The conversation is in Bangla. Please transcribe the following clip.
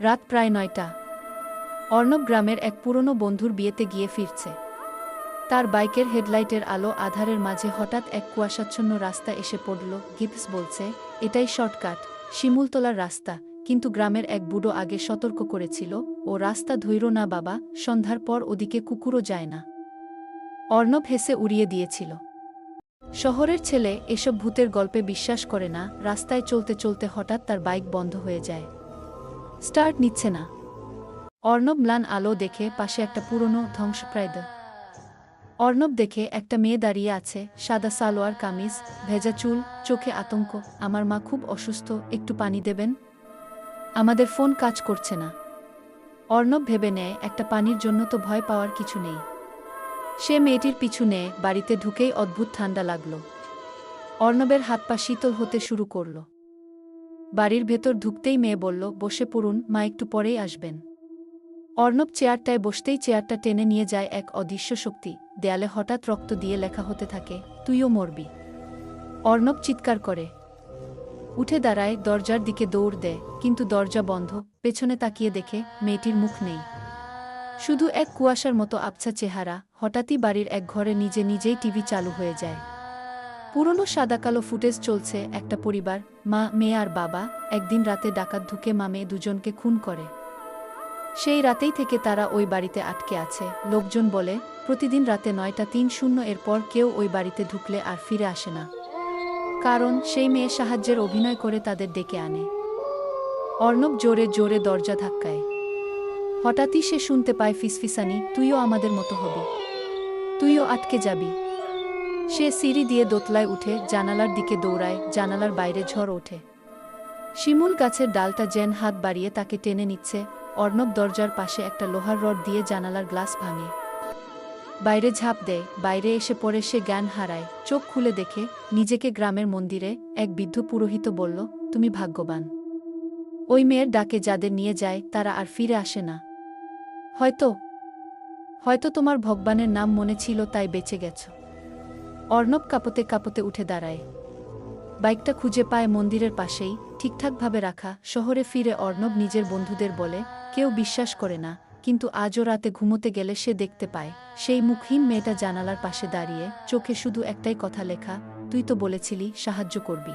রাত প্রায় ৯টা। অর্ণব গ্রামের এক পুরনো বন্ধুর বিয়েতে গিয়ে ফিরছে। তার বাইকের হেডলাইটের আলো আধারের মাঝে হঠাৎ এক কুয়াশাচ্ছন্ন রাস্তা এসে পড়ল। গিপস বলছে, এটাই শর্টকাট, শিমুলতলার রাস্তা। কিন্তু গ্রামের এক বুড়ো আগে সতর্ক করেছিল, ও রাস্তা ধৈর্য না বাবা, সন্ধ্যার পর ওদিকে কুকুরও যায় না। অর্ণব হেসে উড়িয়ে দিয়েছিল। শহরের ছেলে এসব ভূতের গল্পে বিশ্বাস করে না। রাস্তায় চলতে চলতে হঠাৎ তার বাইক বন্ধ হয়ে যায়, স্টার্ট নিচ্ছে না। অর্ণব ম্লান আলো দেখে পাশে একটা পুরনো ধ্বংসপ্রায় অর্ণব দেখে একটা মেয়ে দাঁড়িয়ে আছে, সাদা সালোয়ার কামিজ, ভেজা চুল, চোখে আতঙ্ক। আমার মা খুব অসুস্থ, একটু পানি দেবেন? আমাদের ফোন কাজ করছে না। অর্ণব ভেবে নেয়, একটা পানির জন্য তো ভয় পাওয়ার কিছু নেই। সে মেয়েটির পিছু নেয়। বাড়িতে ঢুকেই অদ্ভুত ঠান্ডা লাগল। অর্ণবের হাত পা শীতল হতে শুরু করল। বাড়ির ভেতর ঢুকতেই মেয়ে বলল, বসে পড়ুন, মা একটু পরেই আসবেন। অর্ণব চেয়ারটায় বসতেই চেয়ারটা টেনে নিয়ে যায় এক অদৃশ্য শক্তি। দেয়ালে হঠাৎ রক্ত দিয়ে লেখা হতে থাকে, তুইও মরবি। অর্ণব চিৎকার করে উঠে দাঁড়ায়, দরজার দিকে দৌড় দেয়, কিন্তু দরজা বন্ধ। পেছনে তাকিয়ে দেখে মেয়েটির মুখ নেই, শুধু এক কুয়াশার মতো আবছা চেহারা। হঠাৎই বাড়ির এক ঘরে নিজে নিজেই টিভি চালু হয়ে যায়। পুরনো সাদাকালো ফুটেজ চলছে। একটা পরিবার, মা, মেয়ে আর বাবা। একদিন রাতে ডাকাত ঢুকে মা মেয়ে দুজনকে খুন করে। সেই রাতেই থেকে তারা ওই বাড়িতে আটকে আছে। লোকজন বলে, প্রতিদিন রাতে ৯:৩০ এরপর কেউ ওই বাড়িতে ঢুকলে আর ফিরে আসে না। কারণ সেই মেয়ে সাহায্যের অভিনয় করে তাদের ডেকে আনে। অর্ণব জোরে জোরে দরজা ধাক্কায়। হঠাৎই সে শুনতে পায় ফিসফিসানি, তুইও আমাদের মতো হবি, তুইও আটকে যাবি। সে সিঁড়ি দিয়ে দোতলায় উঠে জানালার দিকে দৌড়ায়। জানালার বাইরে ঝড় ওঠে। শিমুল গাছের ডালটা যেন হাত বাড়িয়ে তাকে টেনে নিচ্ছে। অর্ণব দরজার পাশে একটা লোহার রড দিয়ে জানালার গ্লাস ভাঙে, বাইরে ঝাঁপ দেয়। বাইরে এসে পড়ে সে জ্ঞান হারায়। চোখ খুলে দেখে নিজেকে গ্রামের মন্দিরে। এক বৃদ্ধ পুরোহিত বলল, তুমি ভাগ্যবান। ওই মেয়ের ডাকে যাদের নিয়ে যায় তারা আর ফিরে আসে না। হয়তো হয়তো তোমার ভগবানের নাম মনে ছিল, তাই বেঁচে গেছ। অর্ণব কাঁপতে কাঁপতে উঠে দাঁড়ায়। বাইকটা খুঁজে পায় মন্দিরের পাশেই, ঠিকঠাকভাবে রাখা। শহরে ফিরে অর্ণব নিজের বন্ধুদের বলে, কেউ বিশ্বাস করে না, কিন্তু আজও রাতে ঘুমোতে গেলে সে দেখতে পায় সেই মুখহীন মেয়েটা জানালার পাশে দাঁড়িয়ে, চোখে শুধু একটাই কথা লেখা, তুই তো বলেছিলি সাহায্য করবি।